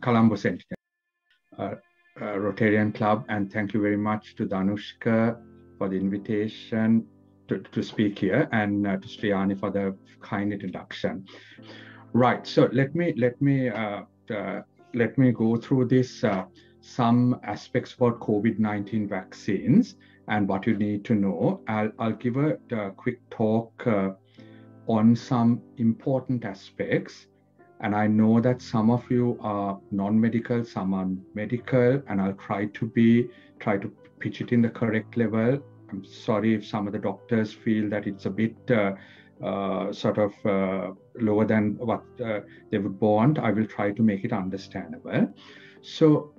Colombo Sentinel, Rotarian Club, and thank you very much to Danushka for the invitation to speak here, and to Sriyani for the kind introduction. Right, so let me go through this some aspects about COVID-19 vaccines and what you need to know. I'll give a quick talk on some important aspects. And I know that some of you are non-medical, some are medical, and I'll try to pitch it in the correct level. I'm sorry if some of the doctors feel that it's a bit lower than what they would want. I will try to make it understandable. So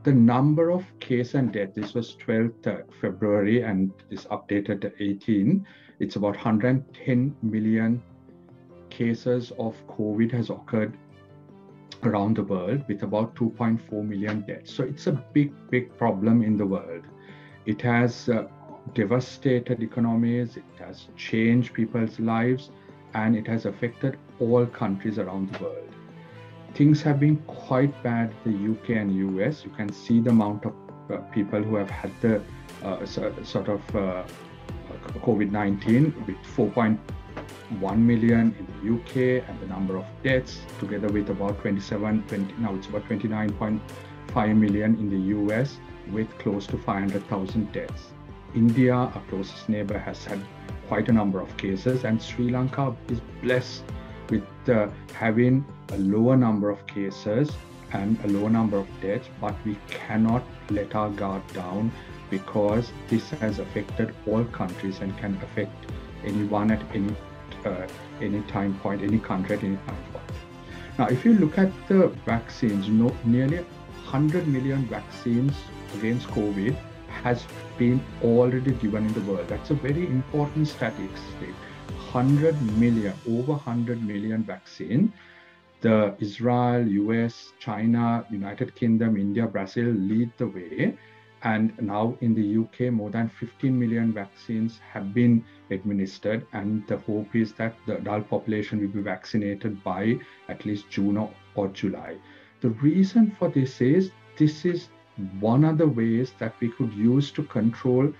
the number of case and death, this was 12th February, and this updated to 18. It's about 110 million cases of COVID has occurred around the world, with about 2.4 million deaths. So it's a big problem in the world. It has devastated economies, it has changed people's lives, and it has affected all countries around the world. Things have been quite bad in the UK and US. You can see the amount of people who have had the COVID-19, with 4.1 million in the UK, and the number of deaths together with about now it's about 29.5 million in the US, with close to 500,000 deaths. India, our closest neighbor, has had quite a number of cases, and Sri Lanka is blessed with having a lower number of cases and a lower number of deaths, but we cannot let our guard down, because this has affected all countries and can affect anyone at any time point, any country at any time point. Now, if you look at the vaccines, nearly 100 million vaccines against COVID has been already given in the world. That's a very important statistic. 100 million, over 100 million vaccine. The Israel, US, China, United Kingdom, India, Brazil lead the way. And now in the UK, more than 15 million vaccines have been administered. And the hope is that the adult population will be vaccinated by at least June or July. The reason for this is one of the ways that we could use to control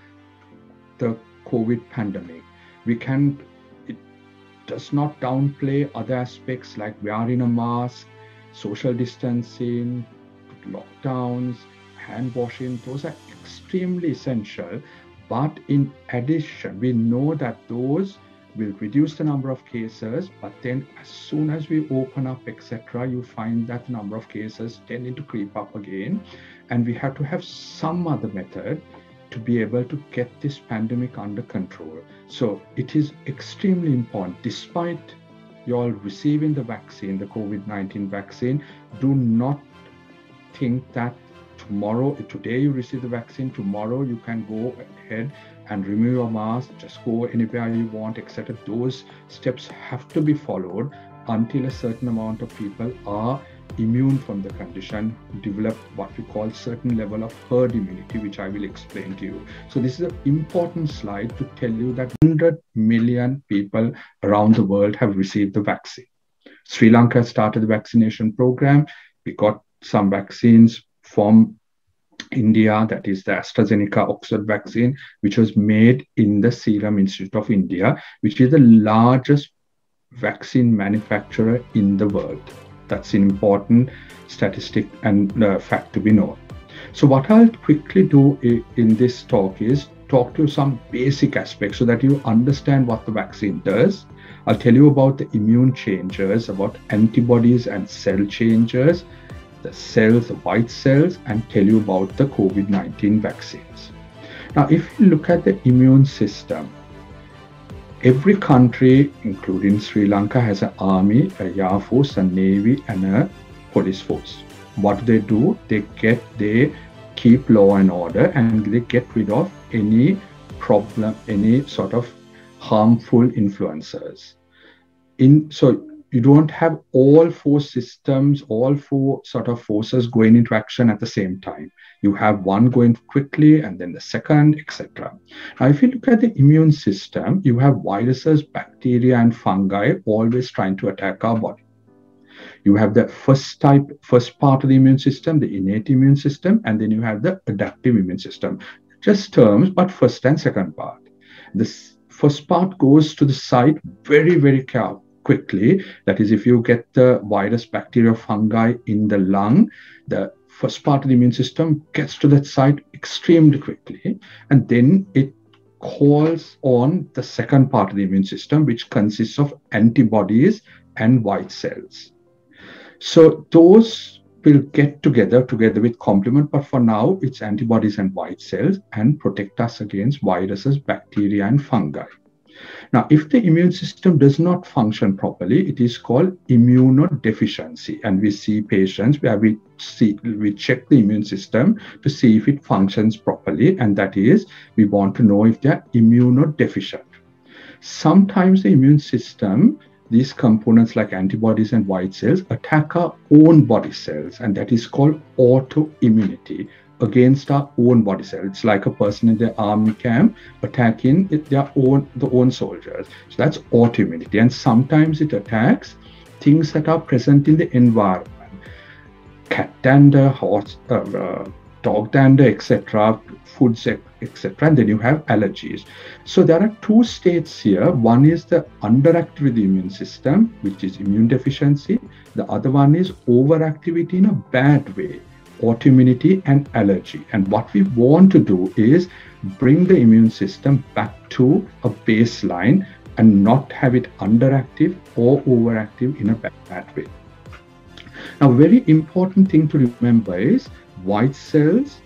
the COVID pandemic. It does not downplay other aspects like wearing a mask, social distancing, lockdowns, hand washing. Those are extremely essential. But in addition, we know that those will reduce the number of cases, but then as soon as we open up, etc., you find that the number of cases tending to creep up again. And we have to have some other method to be able to get this pandemic under control. So it is extremely important, despite you all receiving the vaccine, the COVID-19 vaccine, do not think that today you receive the vaccine, tomorrow you can go ahead and remove your mask, just go anywhere you want, etc. Those steps have to be followed until a certain amount of people are immune from the condition, develop what we call certain level of herd immunity, which I will explain to you. So this is an important slide to tell you that 100 million people around the world have received the vaccine. Sri Lanka started the vaccination program. We got some vaccines from India, that is the AstraZeneca Oxon vaccine, which was made in the Serum Institute of India, which is the largest vaccine manufacturer in the world. That's an important statistic and fact to be known. So what I'll quickly do in this talk is talk to you some basic aspects so that you understand what the vaccine does. I'll tell you about the immune changers, about antibodies and cell changers, the cells, the white cells, and tell you about the COVID-19 vaccines. Now, if you look at the immune system, every country, including Sri Lanka, has an army, a air force, a navy, and a police force. What do? They keep law and order, and they get rid of any problem, any sort of harmful influences. So you don't have all four systems, all four sort of forces going into action at the same time. You have one going quickly and then the second, etc. Now, if you look at the immune system, you have viruses, bacteria, and fungi always trying to attack our body. You have the first part of the immune system, the innate immune system, and then you have the adaptive immune system. Just terms, but first and second part. This first part goes to the site very, very quickly. That is, if you get the virus, bacteria, fungi in the lung, the first part of the immune system gets to that site extremely quickly, and then it calls on the second part of the immune system, which consists of antibodies and white cells. So those will get together with complement, but for now it's antibodies and white cells and protect us against viruses, bacteria, and fungi. Now, if the immune system does not function properly, it is called immunodeficiency. And we see patients where we check the immune system to see if it functions properly. And that is, we want to know if they're immunodeficient. Sometimes the immune system, these components like antibodies and white cells, attack our own body cells. And that is called autoimmunity. Against our own body cells. It's like a person in the army camp attacking the own soldiers. So that's autoimmunity. And sometimes it attacks things that are present in the environment. Cat dander, horse, dog dander, etc., foods, etc. And then you have allergies. So there are two states here. One is the underactivity immune system, which is immune deficiency. The other one is overactivity in a bad way. Autoimmunity and allergy. And what we want to do is bring the immune system back to a baseline and not have it underactive or overactive in a bad way. Now, a very important thing to remember is white cells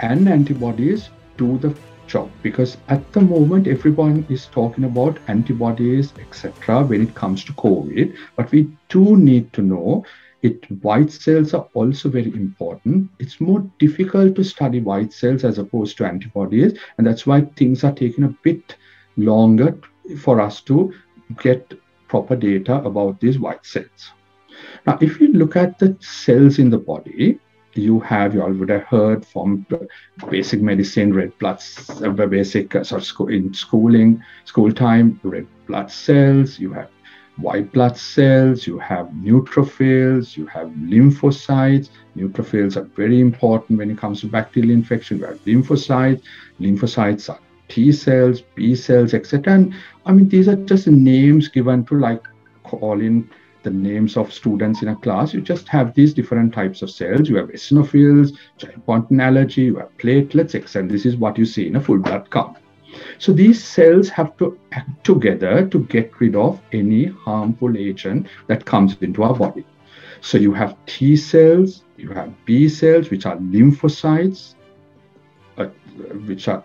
and antibodies do the job, because at the moment everyone is talking about antibodies, etc., when it comes to COVID, but we do need to know white cells are also very important. It's more difficult to study white cells as opposed to antibodies, and that's why things are taking a bit longer for us to get proper data about these white cells. Now, if you look at the cells in the body, you all would have heard from basic medicine, red blood, in school time, red blood cells, you have white blood cells, you have neutrophils, you have lymphocytes. Neutrophils are very important when it comes to bacterial infection. You have lymphocytes. Lymphocytes are T cells, B cells, etc. And I mean, these are just names given to like calling the names of students in a class. You just have these different types of cells. You have eosinophils, which are important in allergy. You have platelets, etc. This is what you see in a full blood count. So these cells have to act together to get rid of any harmful agent that comes into our body. So you have T cells, you have B cells, which are lymphocytes, which are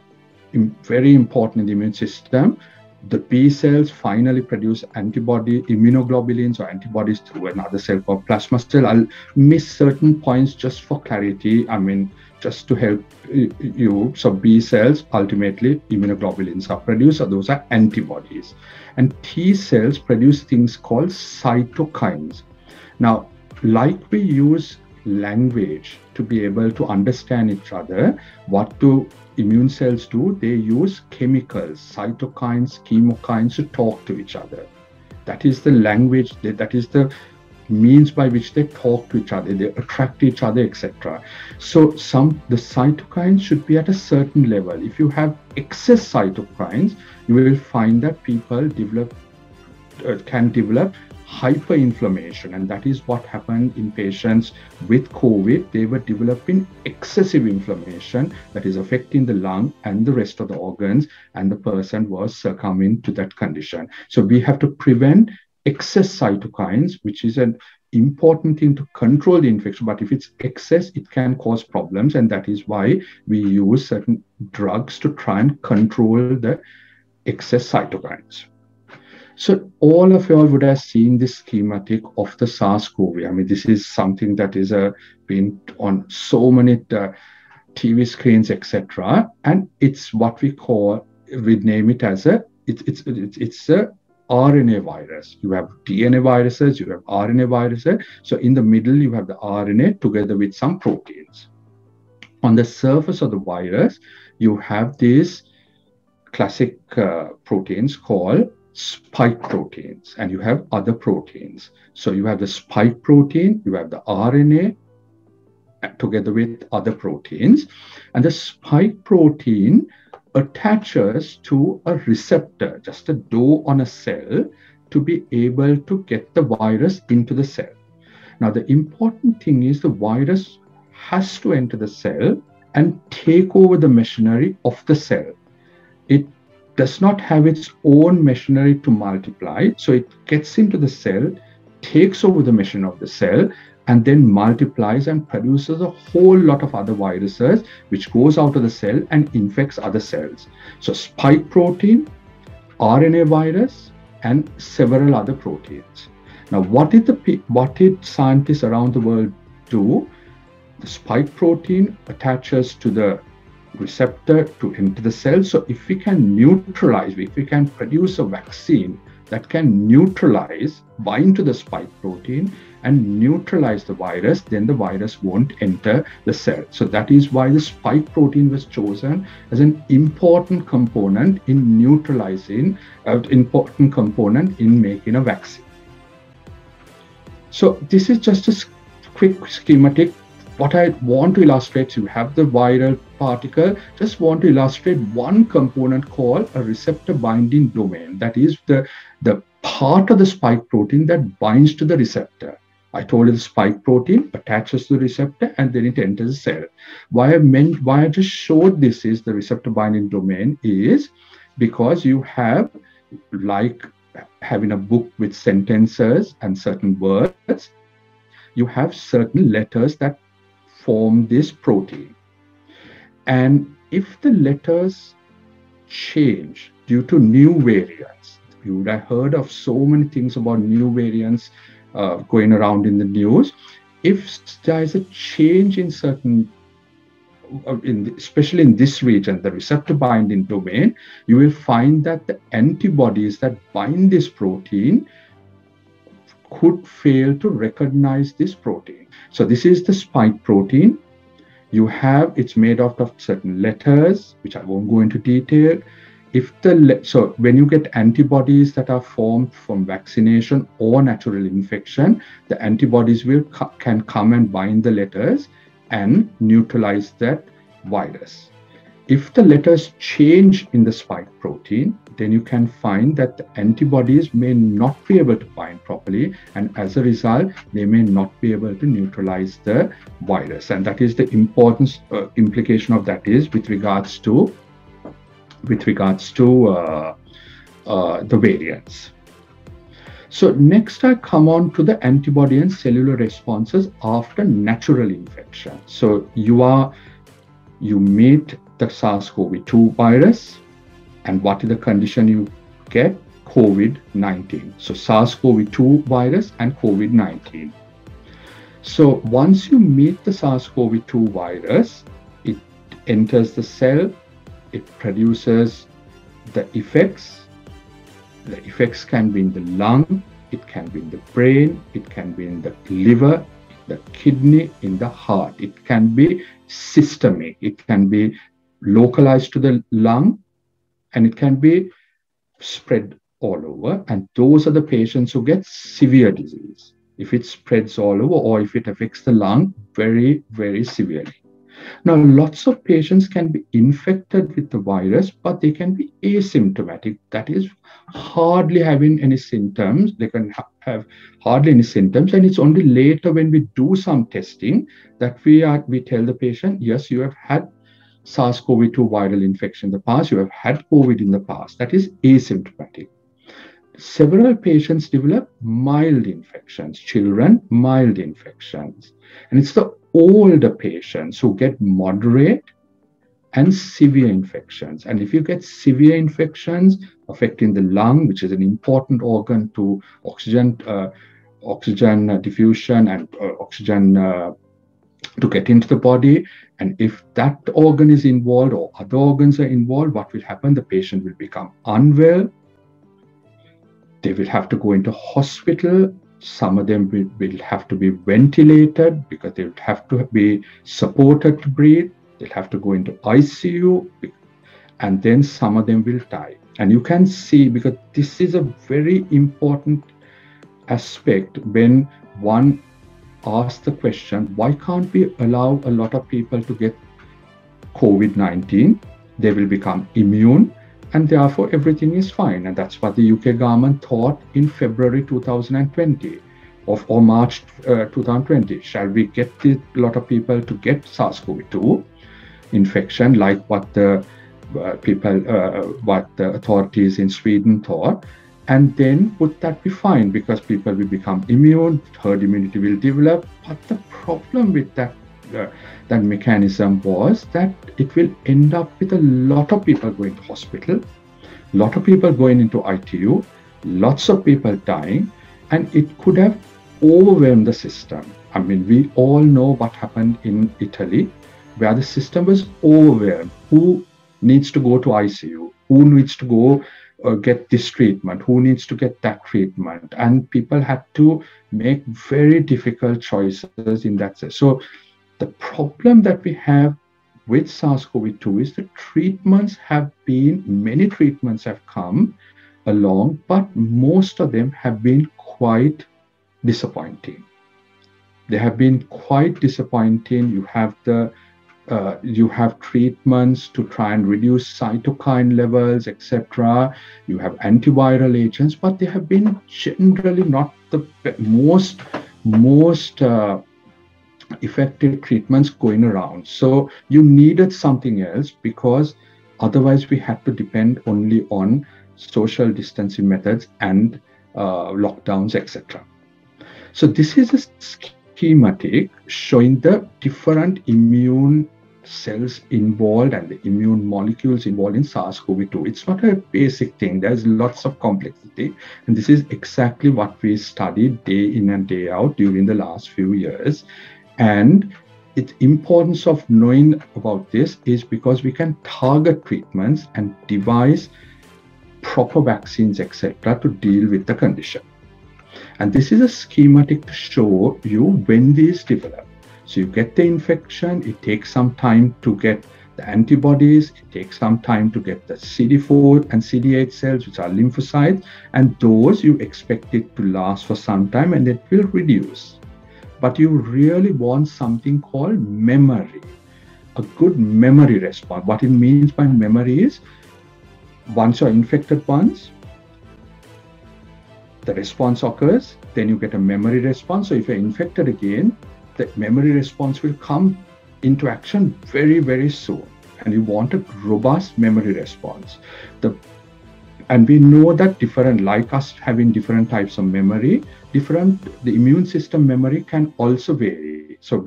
very important in the immune system. The B cells finally produce immunoglobulins or antibodies through another cell called plasma cell. I'll miss certain points just for clarity. I mean, just to help you. So B cells, ultimately immunoglobulins are produced, so those are antibodies. And T cells produce things called cytokines. Now, like we use language to be able to understand each other, what do immune cells do? They use chemicals, cytokines, chemokines to talk to each other. That is the language, that is the means by which they talk to each other, they attract each other, etc. So the cytokines should be at a certain level. If you have excess cytokines, you will find that people can develop hyperinflammation, and that is what happened in patients with COVID. They were developing excessive inflammation that is affecting the lung and the rest of the organs, and the person was succumbing to that condition. So we have to prevent excess cytokines, which is an important thing to control the infection. But if it's excess, it can cause problems, and that is why we use certain drugs to try and control the excess cytokines. So all of you all would have seen this schematic of the SARS-CoV. I mean, this is something that is been on so many TV screens, etc. And it's what we name it as it's a RNA virus. You have DNA viruses, you have RNA viruses. So in the middle, you have the RNA together with some proteins. On the surface of the virus, you have these classic proteins called spike proteins and you have other proteins. So you have the spike protein, you have the RNA together with other proteins, and the spike protein attaches to a receptor, just a door on a cell, to be able to get the virus into the cell. Now, the important thing is the virus has to enter the cell and take over the machinery of the cell. It does not have its own machinery to multiply, so it gets into the cell, takes over the machinery of the cell, and then multiplies and produces a whole lot of other viruses, which goes out of the cell and infects other cells. So spike protein, RNA virus, and several other proteins. Now, what did scientists around the world do? The spike protein attaches to the receptor to enter the cell. So if we can neutralize, if we can produce a vaccine that can neutralize, bind to the spike protein and neutralize the virus, then the virus won't enter the cell. So that is why the spike protein was chosen as an important component in neutralizing, important component in making a vaccine. So this is just a quick schematic. What I want to illustrate, you have the viral particle, just want to illustrate one component called a receptor binding domain. That is the part of the spike protein that binds to the receptor. I told you the spike protein attaches to the receptor and then it enters the cell. Why I just showed this is the receptor binding domain is because you have, like having a book with sentences and certain words, you have certain letters that form this protein. And if the letters change due to new variants, you would have heard of so many things about new variants going around in the news. If there is a change in certain, especially in this region, the receptor binding domain, you will find that the antibodies that bind this protein could fail to recognize this protein. So this is the spike protein. It's made out of certain letters, which I won't go into detail. So when you get antibodies that are formed from vaccination or natural infection, the antibodies can come and bind the letters and neutralize that virus. If the letters change in the spike protein, then you can find that the antibodies may not be able to bind properly, and as a result, they may not be able to neutralize the virus. And that is the importance, implication of that is with regards to the variants. So next I come on to the antibody and cellular responses after natural infection. So you meet the SARS-CoV-2 virus, and what is the condition you get? COVID-19. So SARS-CoV-2 virus and COVID-19. So once you meet the SARS-CoV-2 virus, it enters the cell, it produces the effects. The effects can be in the lung, it can be in the brain, it can be in the liver, the kidney, in the heart. It can be systemic, it can be localized to the lung, and it can be spread all over. And those are the patients who get severe disease, if it spreads all over or if it affects the lung very, very severely. Now, lots of patients can be infected with the virus, but they can be asymptomatic. That is, hardly having any symptoms. They can have hardly any symptoms, and it's only later when we do some testing that we tell the patient, yes, you have had SARS-CoV-2 viral infection in the past, you have had COVID in the past. That is asymptomatic. Several patients develop mild infections, children, mild infections. And it's the older patients who get moderate and severe infections. And if you get severe infections affecting the lung, which is an important organ to oxygen diffusion and oxygen to get into the body, and if that organ is involved or other organs are involved, what will happen? The patient will become unwell. They will have to go into hospital. Some of them will have to be ventilated because they would have to be supported to breathe. They'll have to go into ICU. and then some of them will die. And you can see, because this is a very important aspect when one asks the question, why can't we allow a lot of people to get COVID-19? They will become immune, and therefore everything is fine. And that's what the UK government thought in February 2020 or March 2020. Shall we get a lot of people to get SARS-CoV-2 infection, like what the what the authorities in Sweden thought, and then would that be fine because people will become immune, herd immunity will develop? But the problem with that mechanism was that it will end up with a lot of people going to hospital, a lot of people going into ITU, lots of people dying, and it could have overwhelmed the system. I mean, we all know what happened in Italy, where the system was overwhelmed. Who needs to go to ICU? Who needs to go get this treatment? Who needs to get that treatment? And people had to make very difficult choices in that sense. So the problem that we have with SARS-CoV-2 is the many treatments have come along, but most of them have been quite disappointing. They have been quite disappointing. You have treatments to try and reduce cytokine levels, etc. You have antiviral agents, but they have been generally not the most effective treatments going around. So you needed something else, because otherwise we had to depend only on social distancing methods and lockdowns, etc. So this is a schematic showing the different immune cells involved and the immune molecules involved in SARS-CoV-2. It's not a basic thing. There's lots of complexity. And this is exactly what we studied day in and day out during the last few years. And the importance of knowing about this is because we can target treatments and devise proper vaccines, etc., to deal with the condition. And this is a schematic to show you when these develop. So you get the infection, it takes some time to get the antibodies, it takes some time to get the CD4 and CD8 cells, which are lymphocytes, and those you expect it to last for some time and it will reduce. But you really want something called memory, a good memory response. What it means by memory is, once you're infected once, the response occurs, then you get a memory response. So if you're infected again, the memory response will come into action very, very soon. And you want a robust memory response. And we know that like us having different types of memory, the immune system memory can also vary. So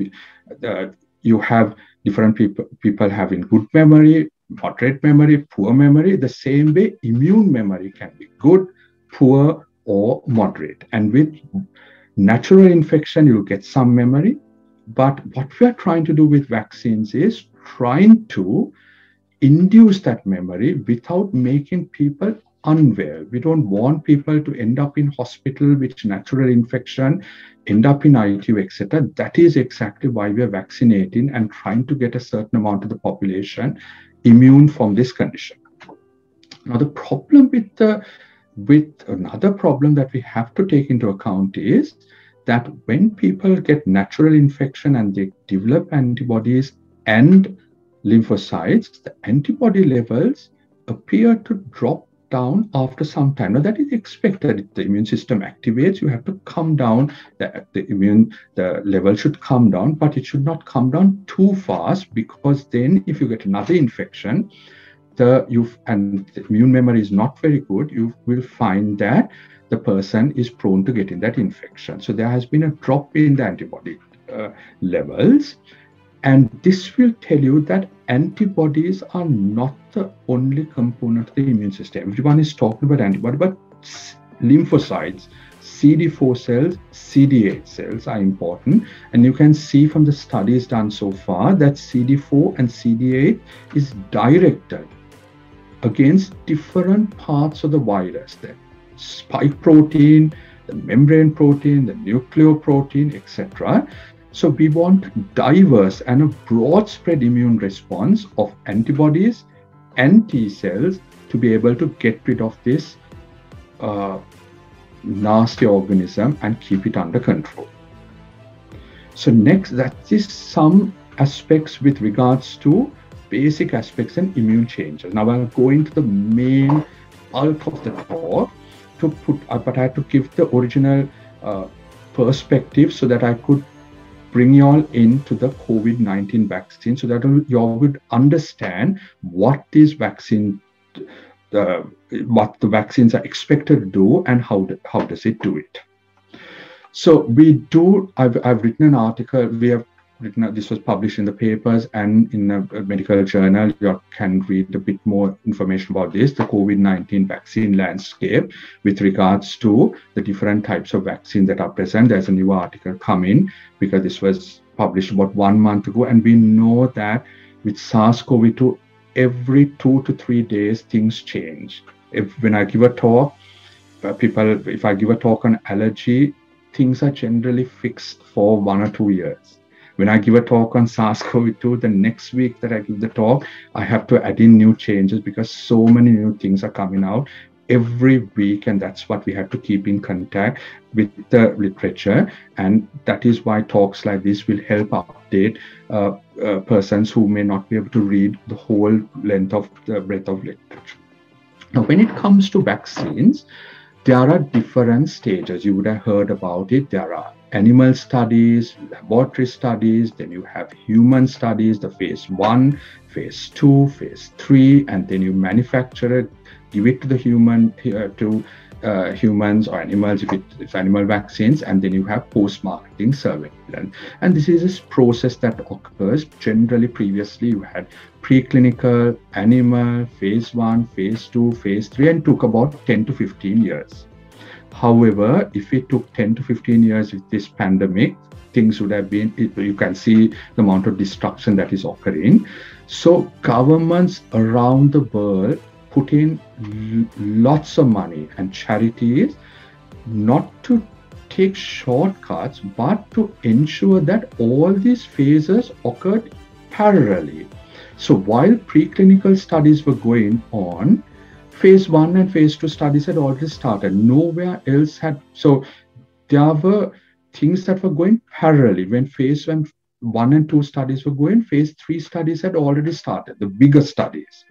you have different people having good memory, moderate memory, poor memory. The same way, immune memory can be good, poor, or moderate. And with natural infection, you'll get some memory. But what we are trying to do with vaccines is trying to induce that memory without making people unwell. We don't want people to end up in hospital with natural infection, end up in ITU, etc. That is exactly why we are vaccinating and trying to get a certain amount of the population immune from this condition. Now, the problem with another problem that we have to take into account is that when people get natural infection and they develop antibodies and lymphocytes, the antibody levels appear to drop down after some time. Now, that is expected. If the immune system activates, you have to come down. The level should come down, but it should not come down too fast, because then if you get another infection, and the immune memory is not very good, you will find that the person is prone to getting that infection. So there has been a drop in the antibody levels. And this will tell you that antibodies are not the only component of the immune system. Everyone is talking about antibody, but lymphocytes, CD4 cells, CD8 cells are important. And you can see from the studies done so far that CD4 and CD8 is directed against different parts of the virus. The spike protein, the membrane protein, the nucleoprotein, etc. So we want diverse and a broad spread immune response of antibodies and T cells to be able to get rid of this nasty organism and keep it under control. So next, that is some aspects with regards to basic aspects and immune changes. Now I'll go into the main bulk of the talk but I had to give the original perspective so that I could bring you all into the COVID-19 vaccine so that you all would understand what this vaccine, what the vaccines are expected to do and how does it do it. So I've written an article, this was published in the papers and in a medical journal. You can read a bit more information about this, the COVID-19 vaccine landscape with regards to the different types of vaccine that are present. There's a new article coming because this was published about 1 month ago. And we know that with SARS-CoV-2, every 2 to 3 days, things change. When I give a talk, if I give a talk on allergy, things are generally fixed for 1 or 2 years. When I give a talk on SARS-CoV-2, the next week that I give the talk, I have to add in new changes because so many new things are coming out every week, and that's what we have to keep in contact with the literature. And that is why talks like this will help update persons who may not be able to read the whole breadth of literature. Now, when it comes to vaccines, there are different stages. You would have heard about it. There are animal studies, laboratory studies, then you have human studies, the phase 1, phase 2, phase 3, and then you manufacture it, give it to the humans or animals if it's animal vaccines, and then you have post-marketing surveillance. And this is a process that occurs generally. Previously you had preclinical, animal, phase 1, phase 2, phase 3, and it took about 10 to 15 years. However, if it took 10 to 15 years with this pandemic, things would have been, you can see the amount of destruction that is occurring. So governments around the world put in lots of money and charities not to take shortcuts, but to ensure that all these phases occurred parallelly. So while preclinical studies were going on, phase 1 and phase 2 studies had already started. Nowhere else had. So there were things that were going parallelly. When phase 1 and 2 studies were going, phase 3 studies had already started, the bigger studies.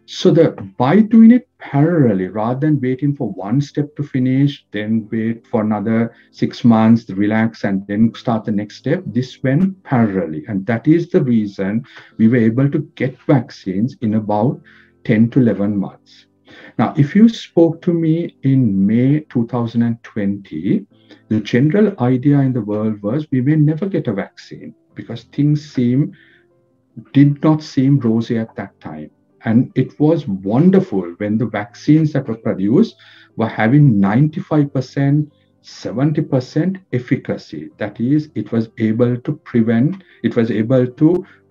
So by doing it parallelly, rather than waiting for one step to finish, then wait for another 6 months, relax, and then start the next step, this went parallelly. And that is the reason we were able to get vaccines in about 10 to 11 months. Now, if you spoke to me in May 2020, the general idea in the world was we may never get a vaccine because things did not seem rosy at that time. And it was wonderful when the vaccines that were produced were having 95%, 70% efficacy. That is, it was able to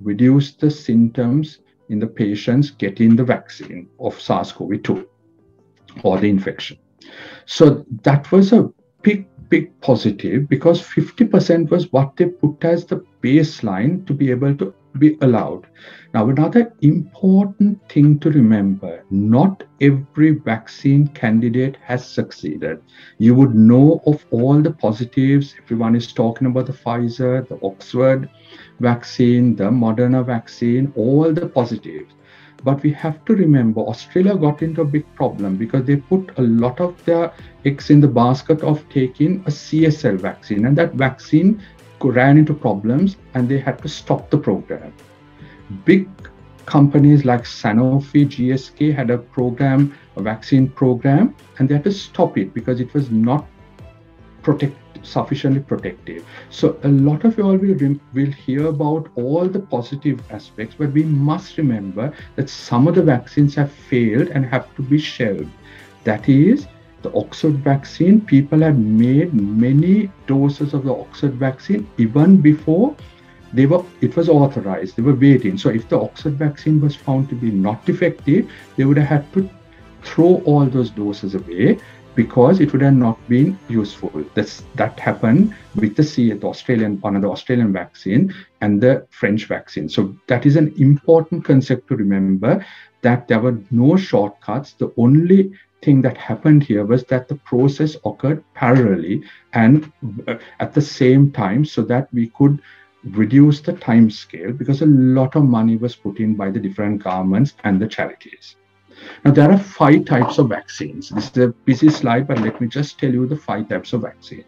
reduce the symptoms in the patients getting the vaccine of SARS-CoV-2 or the infection. So that was a big positive because 50% was what they put as the baseline to be able to be allowed. Now, another important thing to remember, not every vaccine candidate has succeeded. You would know of all the positives. Everyone is talking about the Pfizer, the Oxford vaccine, the Moderna vaccine, all the positives. But we have to remember Australia got into a big problem because they put a lot of their eggs in the basket of taking a CSL vaccine, and that vaccine ran into problems and they had to stop the program. Big companies like Sanofi, GSK had a vaccine program, and they had to stop it because it was not sufficiently protective. So a lot of you all will hear about all the positive aspects, but we must remember that some of the vaccines have failed and have to be shelved. That is, the Oxford vaccine, people had made many doses of the Oxford vaccine even before it was authorized. They were waiting. So if the Oxford vaccine was found to be not effective, they would have had to throw all those doses away. because it would have not been useful. That happened with the one of the Australian vaccine and the French vaccine. So that is an important concept to remember, that there were no shortcuts. The only thing that happened here was that the process occurred parallelly and at the same time, so that we could reduce the time scale, because a lot of money was put in by the different governments and the charities. Now, there are 5 types of vaccines. This is a busy slide, but let me just tell you the 5 types of vaccine.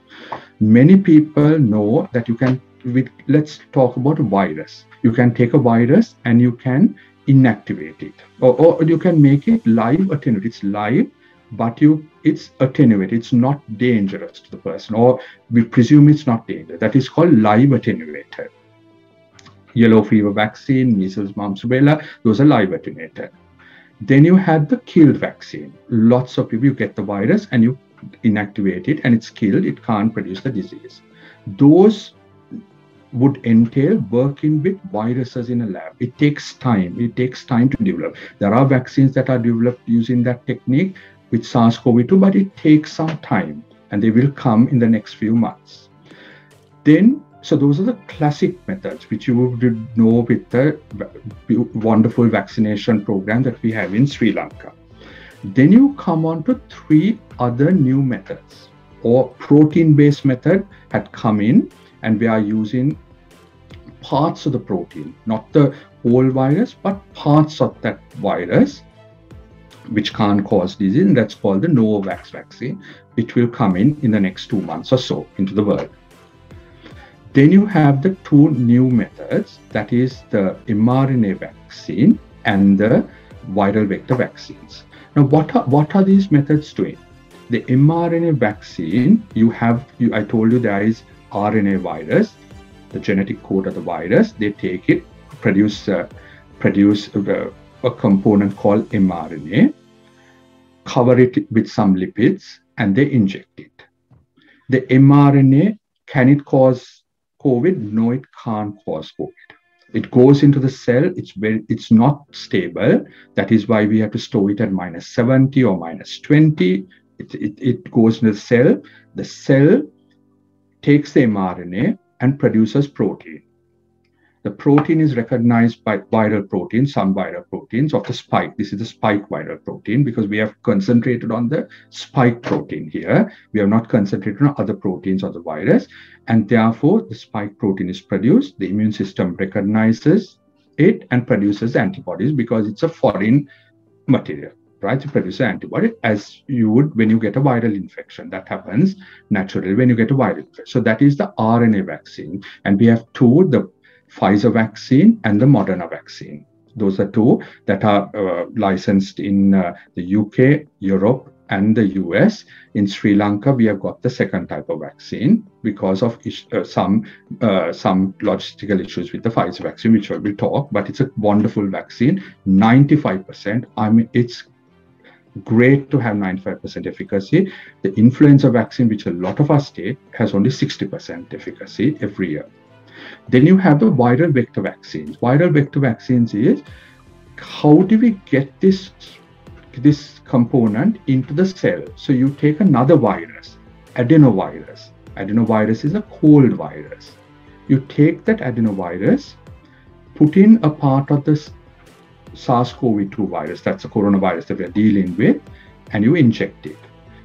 Many people know that you can, let's talk about a virus. You can take a virus and you can inactivate it, or you can make it live attenuated. It's live, but it's attenuated. It's not dangerous to the person, or we presume it's not dangerous. That is called live attenuated. Yellow fever vaccine, measles, mumps, rubella, those are live attenuated. Then you have the killed vaccine. Lots of people, you get the virus and you inactivate it and it's killed. It can't produce the disease. Those would entail working with viruses in a lab. It takes time. It takes time to develop. There are vaccines that are developed using that technique with SARS-CoV-2, but it takes some time and they will come in the next few months. So those are the classic methods which you would know with the wonderful vaccination program that we have in Sri Lanka. Then you come on to 3 other new methods, or protein-based method had come in, and we are using parts of the protein, not the whole virus, but parts of that virus, which can't cause disease, and that's called the Novavax vaccine, which will come in the next 2 months or so into the world. Then you have the 2 new methods, that is the mRNA vaccine and the viral vector vaccines. Now, what are these methods doing? The mRNA vaccine, I told you there is RNA virus, the genetic code of the virus. They take it, produce a component called mRNA, cover it with some lipids, and they inject it. The mRNA, can it cause COVID? No, it can't cause COVID. It goes into the cell. It's not stable. That is why we have to store it at -70 or -20. It goes into the cell. The cell takes the mRNA and produces protein. The protein is recognized by viral proteins, some viral proteins of the spike. This is the spike viral protein, because we have concentrated on the spike protein here. We have not concentrated on other proteins of the virus. And therefore, the spike protein is produced. The immune system recognizes it and produces antibodies, because it's a foreign material, right? To produce an antibody, as you would when you get a viral infection. That happens naturally when you get a viral infection. So that is the RNA vaccine. And we have 2, the Pfizer vaccine and the Moderna vaccine. Those are 2 that are licensed in the UK, Europe, and the US. In Sri Lanka, we have got the 2nd type of vaccine because of some logistical issues with the Pfizer vaccine, which I will talk, but it's a wonderful vaccine, 95%. I mean, it's great to have 95% efficacy. The influenza vaccine, which a lot of us take, has only 60% efficacy every year. Then you have the viral vector vaccines. Viral vector vaccines is, how do we get this component into the cell? So you take another virus, adenovirus. Adenovirus is a cold virus. You take that adenovirus, put in a part of the SARS-CoV-2 virus, that's a coronavirus that we're dealing with, and you inject it.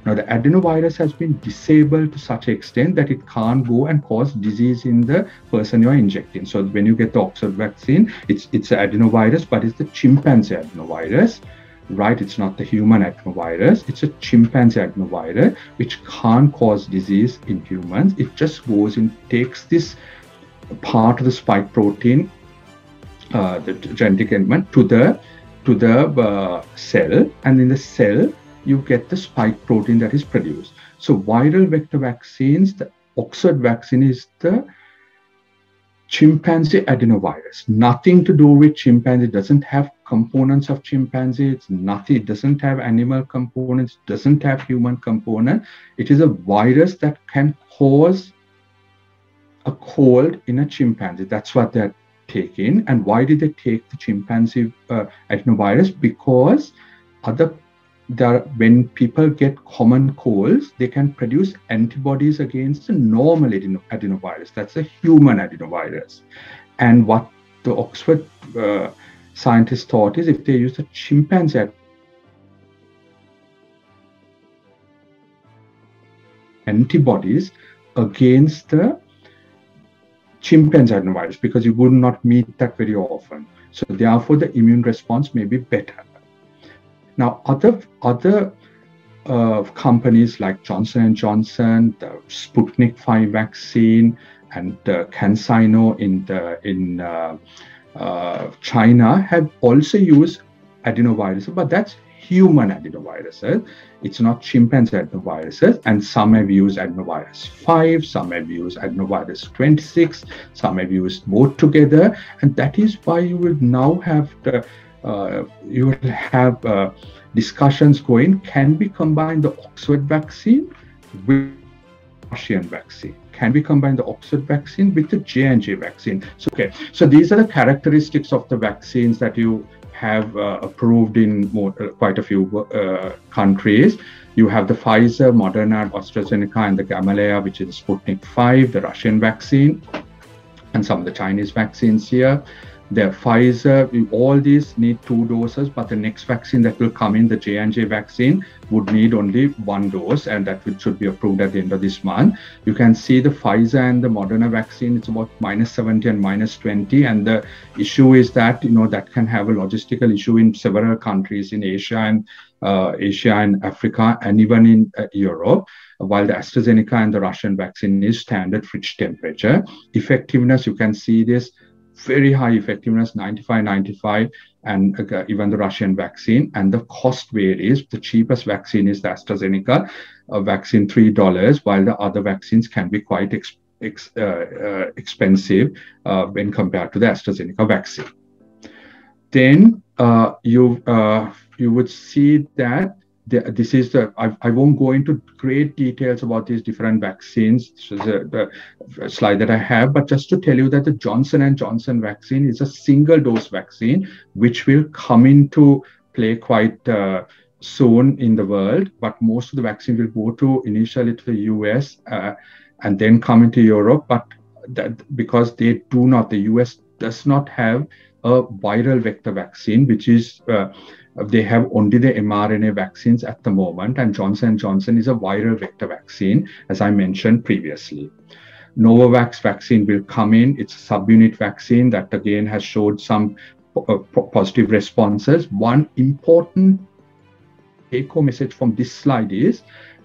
Now, the adenovirus has been disabled to such an extent that it can't go and cause disease in the person you're injecting. So when you get the Oxon vaccine, it's an adenovirus, but it's the chimpanzee adenovirus, right? It's not the human adenovirus. It's a chimpanzee adenovirus, which can't cause disease in humans. It just goes and takes this part of the spike protein, the genetic element, to the cell, and in the cell, you get the spike protein that is produced. So viral vector vaccines, the Oxford vaccine is the chimpanzee adenovirus. Nothing to do with chimpanzee. It doesn't have components of chimpanzee. It's nothing. It doesn't have animal components. It doesn't have human component. It is a virus that can cause a cold in a chimpanzee. That's what they're taking. And why did they take the chimpanzee adenovirus? Because other when people get common colds, they can produce antibodies against the normal adenovirus. That's a human adenovirus. And what the Oxford scientists thought is if they use a chimpanzee antibodies against the chimpanzee adenovirus, because you would not meet that very often. So therefore, the immune response may be better. Now, other companies like Johnson & Johnson, the Sputnik 5 vaccine, and CanSino in China have also used adenoviruses, but that's human adenoviruses. It's not chimpanzee adenoviruses, and some have used adenovirus 5, some have used adenovirus 26, some have used both together, and that is why you will now have discussions going. Can we combine the Oxford vaccine with Russian vaccine? Can we combine the Oxford vaccine with the J&J vaccine? So these are the characteristics of the vaccines that you have approved in quite a few countries. You have the Pfizer, Moderna, AstraZeneca, and the Gamaleya, which is Sputnik 5, the Russian vaccine, and some of the Chinese vaccines here. The Pfizer, all these need 2 doses, but the next vaccine that will come in, the J&J vaccine, would need only 1 dose, and that should be approved at the end of this month. You can see the Pfizer and the Moderna vaccine, it's about -70 and -20, and the issue is that, that can have a logistical issue in several countries in Asia and Africa, and even in Europe, while the AstraZeneca and the Russian vaccine is standard fridge temperature. Effectiveness, you can see this, very high effectiveness, 95, and even the Russian vaccine. And the cost varies. The cheapest vaccine is the AstraZeneca vaccine, $3, while the other vaccines can be quite expensive when compared to the AstraZeneca vaccine. Then you would see that this is I won't go into great details about these different vaccines. This is the slide that I have, but just to tell you that the Johnson & Johnson vaccine is a single-dose vaccine, which will come into play quite soon in the world. But most of the vaccine will go initially to the US and then come into Europe. But because the US does not have a viral vector vaccine, which is they have only the mRNA vaccines at the moment, and Johnson & Johnson is a viral vector vaccine, as I mentioned previously. Novavax vaccine will come in. It's a subunit vaccine that again has showed some positive responses. One important take-home message from this slide is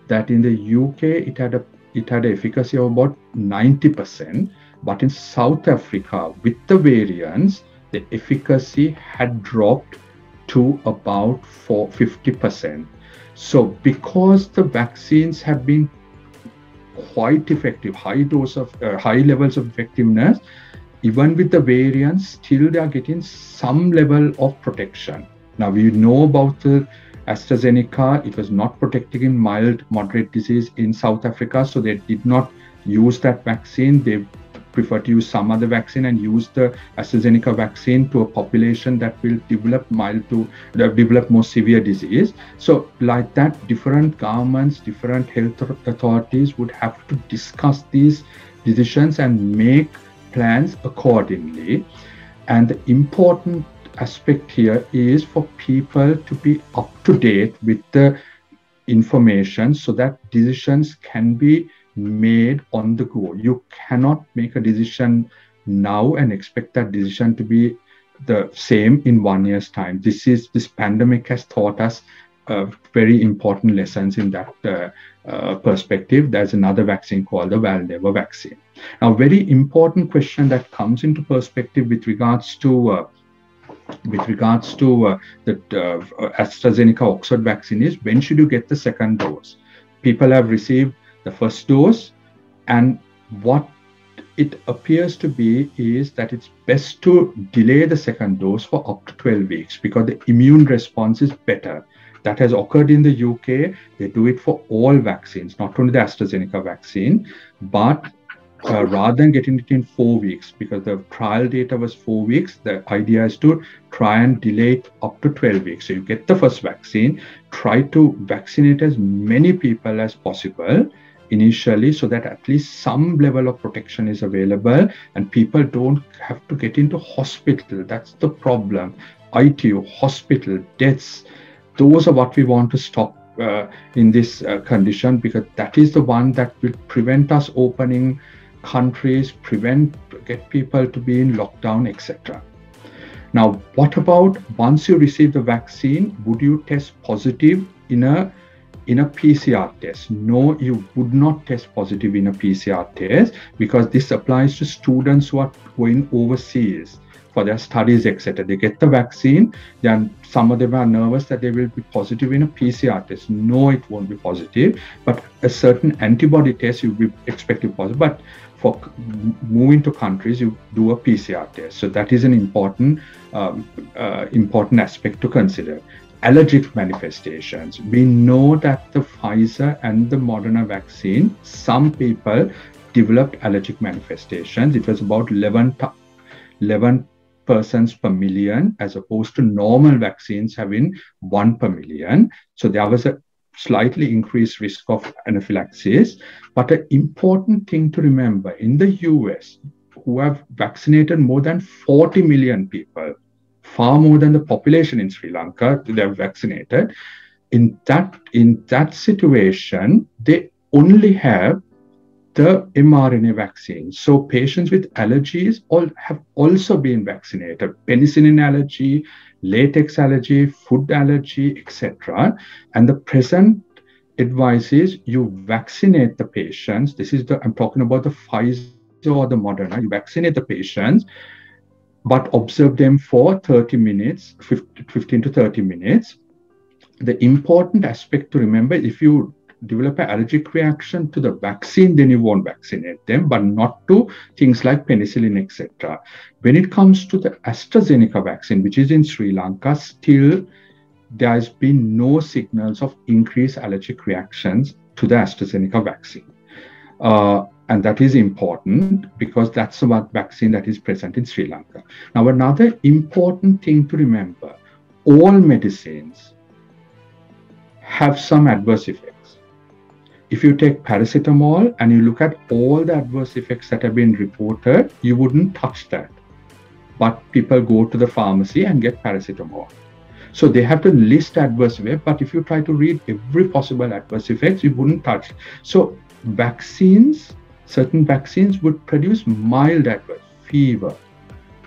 that in the UK, it had an efficacy of about 90%, but in South Africa, with the variants, the efficacy had dropped to about 50%. So because the vaccines have been quite effective, high levels of effectiveness, even with the variants, still they are getting some level of protection. Now we know about the AstraZeneca, it was not protecting in mild, moderate disease in South Africa, so they did not use that vaccine. They prefer to use some other vaccine and use the AstraZeneca vaccine to a population that will develop more severe disease. So like that, different governments, different health authorities would have to discuss these decisions and make plans accordingly. And the important aspect here is for people to be up to date with the information so that decisions can be made on the go. You cannot make a decision now and expect that decision to be the same in 1 year's time. This pandemic has taught us very important lessons in that perspective. There's another vaccine called the Valneva vaccine. Now, very important question that comes into perspective with regards to the AstraZeneca Oxford vaccine is, when should you get the second dose? People have received the first dose, and what it appears to be is that it's best to delay the second dose for up to 12 weeks because the immune response is better. That has occurred in the UK. They do it for all vaccines, not only the AstraZeneca vaccine, but rather than getting it in 4 weeks, because the trial data was 4 weeks, the idea is to try and delay it up to 12 weeks. So you get the first vaccine, try to vaccinate as many people as possible initially, so that at least some level of protection is available and people don't have to get into hospital. That's the problem. ITU, hospital, deaths, those are what we want to stop in this condition, because that is the one that will prevent us opening countries, get people to be in lockdown, etc. Now, what about once you receive the vaccine, would you test positive in a PCR test? No, you would not test positive in a PCR test, because this applies to students who are going overseas for their studies, etc. They get the vaccine, then some of them are nervous that they will be positive in a PCR test. No, it won't be positive, but a certain antibody test you will be expected positive. But for moving to countries, you do a PCR test. So that is an important aspect to consider. Allergic manifestations. We know that the Pfizer and the Moderna vaccine, some people developed allergic manifestations. It was about 11 persons per million, as opposed to normal vaccines having 1 per million. So there was a slightly increased risk of anaphylaxis. But an important thing to remember, in the US, who have vaccinated more than 40 million people, far more than the population in Sri Lanka, they are vaccinated. In that situation, they only have the mRNA vaccine. So patients with allergies have also been vaccinated. Penicillin allergy, latex allergy, food allergy, etc. And the present advice is you vaccinate the patients. I'm talking about the Pfizer or the Moderna. You vaccinate the patients, but observe them for 30 minutes, 15 to 30 minutes. The important aspect to remember, if you develop an allergic reaction to the vaccine, then you won't vaccinate them, but not to things like penicillin, etc. When it comes to the AstraZeneca vaccine, which is in Sri Lanka, still there has been no signals of increased allergic reactions to the AstraZeneca vaccine. And that is important, because that's the vaccine that is present in Sri Lanka. Now, another important thing to remember, all medicines have some adverse effects. If you take paracetamol and you look at all the adverse effects that have been reported, you wouldn't touch that. But people go to the pharmacy and get paracetamol. So they have to list adverse effects, but if you try to read every possible adverse effects, you wouldn't touch. So certain vaccines would produce mild adverse, fever,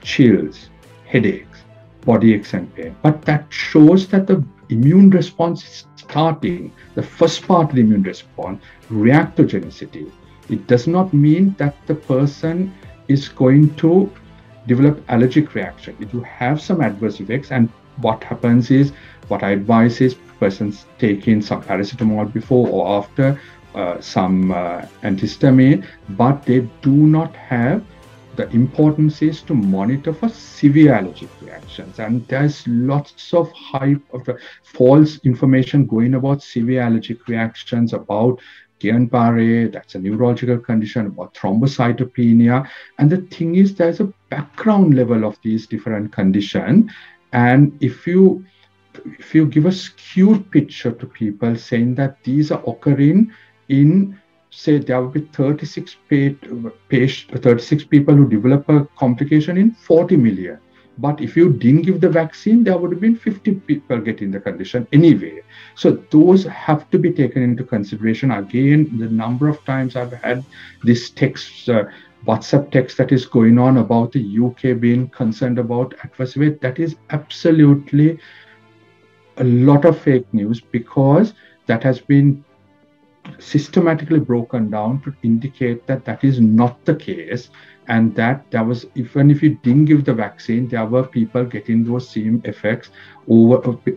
chills, headaches, body aches and pain. But that shows that the immune response is starting, the first part of the immune response, reactogenicity. It does not mean that the person is going to develop allergic reaction. It will have some adverse effects, and what happens is, what I advise is persons taking some paracetamol before or after, some antihistamine, but they do not have. The importance is to monitor for severe allergic reactions, and there's lots of hype of the false information going about severe allergic reactions, about Guillain-Barré, that's a neurological condition, about thrombocytopenia. And the thing is, there's a background level of these different conditions, and if you give a skewed picture to people saying that these are occurring in, say, there will be 36 people who develop a complication in 40 million. But if you didn't give the vaccine, there would have been 50 people getting the condition anyway. So those have to be taken into consideration. Again, the number of times I've had this text, WhatsApp text that is going on about the UK being concerned about adverse events, that is absolutely a lot of fake news, because that has been systematically broken down to indicate that that is not the case, and that there was, even if you didn't give the vaccine, there were people getting those same effects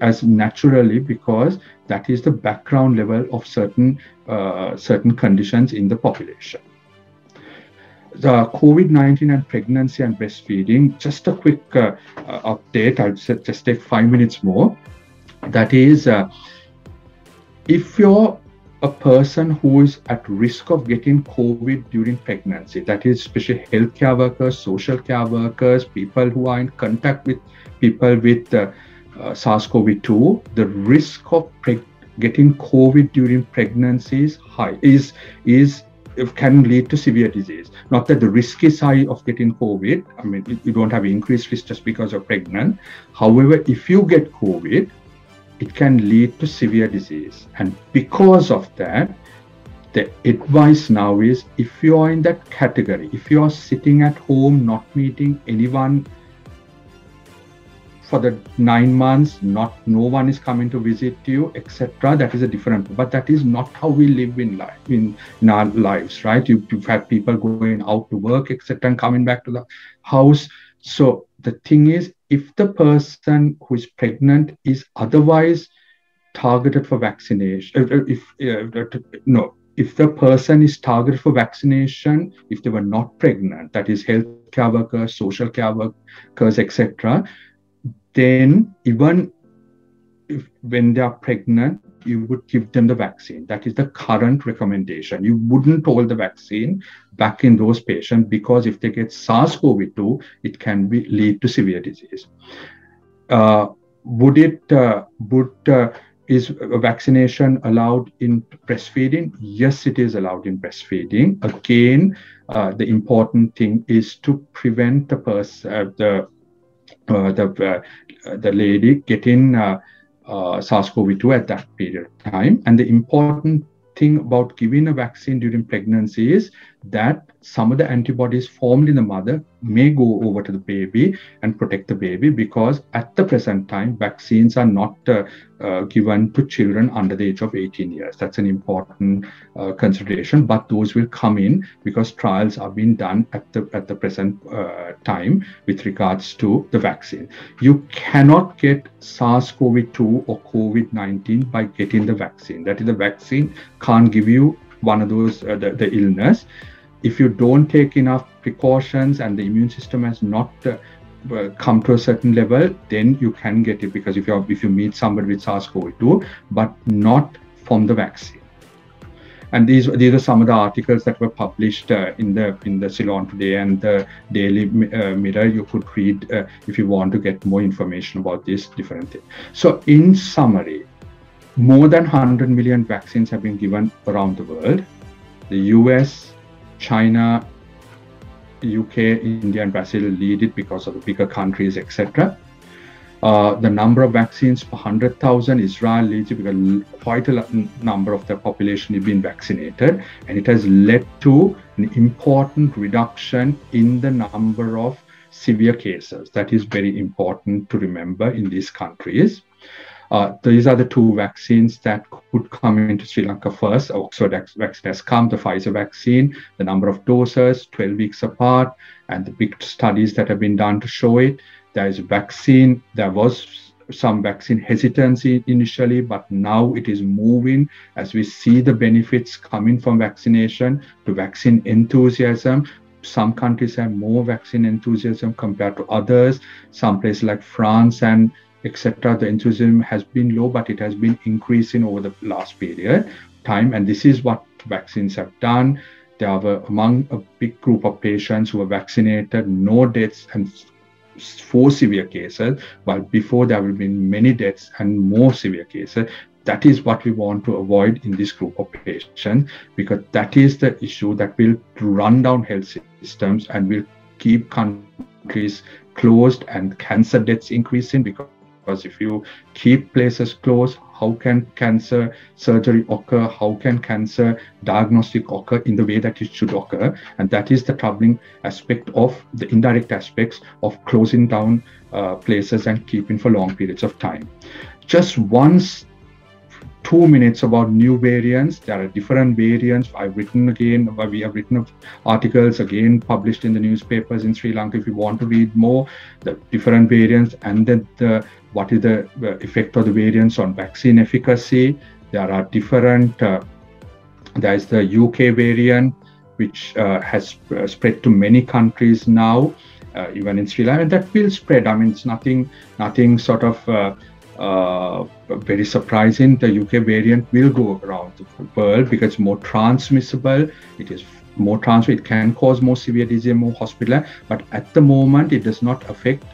as naturally, because that is the background level of certain conditions in the population. The COVID-19 and pregnancy and breastfeeding, just a quick update. I'll just take 5 minutes more. That is, if your a person who is at risk of getting COVID during pregnancy, that is especially healthcare workers, social care workers, people who are in contact with people with SARS-CoV-2, the risk of getting COVID during pregnancy is high, it can lead to severe disease. Not that the risk is high of getting COVID. I mean, you don't have increased risk just because you're pregnant. However, if you get COVID, it can lead to severe disease. And because of that, the advice now is, if you are in that category, if you are sitting at home, not meeting anyone for the 9 months, no one is coming to visit you, etc., that is a different, but that is not how we live in life, in our lives, right? You've had people going out to work, etc., and coming back to the house. So the thing is, if the person who is pregnant is otherwise targeted for vaccination, if the person is targeted for vaccination, if they were not pregnant, that is healthcare workers, social care workers, etc., then even if when they are pregnant, you would give them the vaccine. That is the current recommendation. You wouldn't hold the vaccine back in those patients, because if they get SARS-CoV-2, it can lead to severe disease. Is vaccination allowed in breastfeeding? Yes, it is allowed in breastfeeding. Again, the important thing is to prevent the person, the lady getting SARS-CoV-2 at that period of time. And the important thing about giving a vaccine during pregnancy is that some of the antibodies formed in the mother may go over to the baby and protect the baby, because at the present time, vaccines are not given to children under the age of 18 years. That's an important consideration, but those will come in because trials are being done at the present time with regards to the vaccine. You cannot get SARS-CoV-2 or COVID-19 by getting the vaccine. That is, the vaccine can't give you one of those, the illness. If you don't take enough precautions and the immune system has not come to a certain level, then you can get it, because if you meet somebody with SARS-CoV-2, but not from the vaccine. And these are some of the articles that were published in the Ceylon Today and the Daily Mirror. You could read if you want to get more information about this different thing. So in summary, more than 100 million vaccines have been given around the world. The US, China, UK, India, and Brazil lead it because of the bigger countries, etc. The number of vaccines per 100,000, Israel leads it because quite a number of the population is being vaccinated, and it has led to an important reduction in the number of severe cases. That is very important to remember in these countries. These are the two vaccines that could come into Sri Lanka first. Oxford vaccine has come, the Pfizer vaccine, the number of doses, 12 weeks apart, and the big studies that have been done to show it. There is vaccine. There was some vaccine hesitancy initially, but now it is moving as we see the benefits coming from vaccination to vaccine enthusiasm. Some countries have more vaccine enthusiasm compared to others. Some places like France and etc., the enthusiasm has been low, but it has been increasing over the last period time. And this is what vaccines have done. There were among a big group of patients who were vaccinated, no deaths and 4 severe cases, while before there have been many deaths and more severe cases. That is what we want to avoid in this group of patients, because that is the issue that will run down health systems and will keep countries closed and cancer deaths increasing, because if you keep places closed, how can cancer surgery occur? How can cancer diagnostic occur in the way that it should occur? And that is the troubling aspect of the indirect aspects of closing down places and keeping for long periods of time. Just 2 minutes about new variants. There are different variants. We have written articles again published in the newspapers in Sri Lanka if you want to read more, the different variants, and then what is the effect of the variants on vaccine efficacy. There are different, there is the UK variant, which has spread to many countries now, even in Sri Lanka, and that will spread. I mean, it's nothing sort of very surprising. The UK variant will go around the world because it's more transmissible. It is more transmissible. It can cause more severe disease and more hospital. But at the moment, it does not affect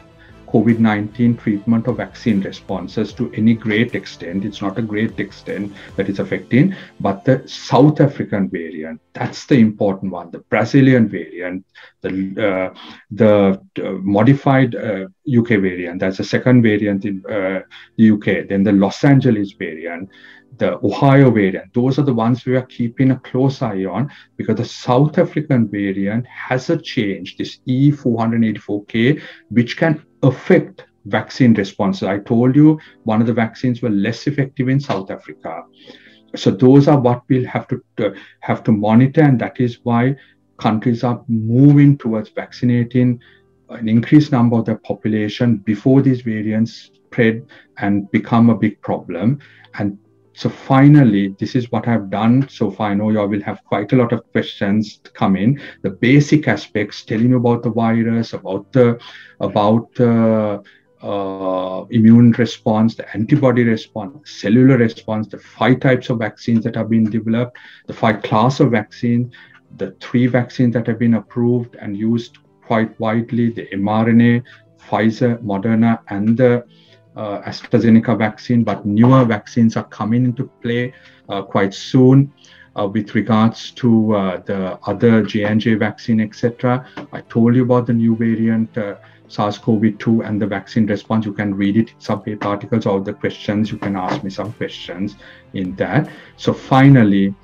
COVID-19 treatment or vaccine responses to any great extent. It's not a great extent that it's affecting, but the South African variant, that's the important one. The Brazilian variant, the modified UK variant, that's the second variant in the UK. Then the Los Angeles variant, the Ohio variant, those are the ones we are keeping a close eye on, because the South African variant has a change, this E484K, which can affect vaccine responses. I told you one of the vaccines were less effective in South Africa. So those are what we'll have to monitor, and that is why countries are moving towards vaccinating an increased number of their population before these variants spread and become a big problem. And so finally, this is what I've done so far. I know you all will have quite a lot of questions come in. The basic aspects, telling you about the virus, about the immune response, the antibody response, cellular response, the 5 types of vaccines that have been developed, the 5 classes of vaccines, the 3 vaccines that have been approved and used quite widely, the mRNA, Pfizer, Moderna, and the AstraZeneca vaccine, but newer vaccines are coming into play quite soon with regards to the other J&J vaccine, etc. I told you about the new variant, SARS-CoV-2, and the vaccine response. You can read it in some paper articles or the questions. You can ask me some questions in that. So finally,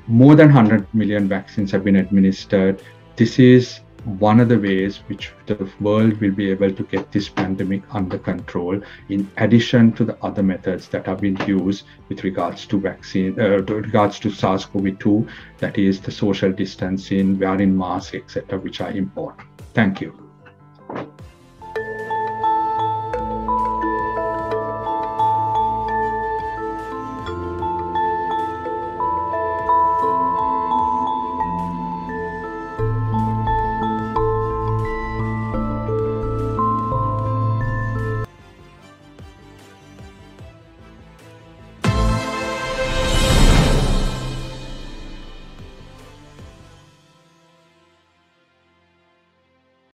more than 100 million vaccines have been administered. This is one of the ways which the world will be able to get this pandemic under control, in addition to the other methods that have been used with regards to vaccine, regards to SARS-CoV-2, that is the social distancing, wearing masks, etc., which are important. Thank you.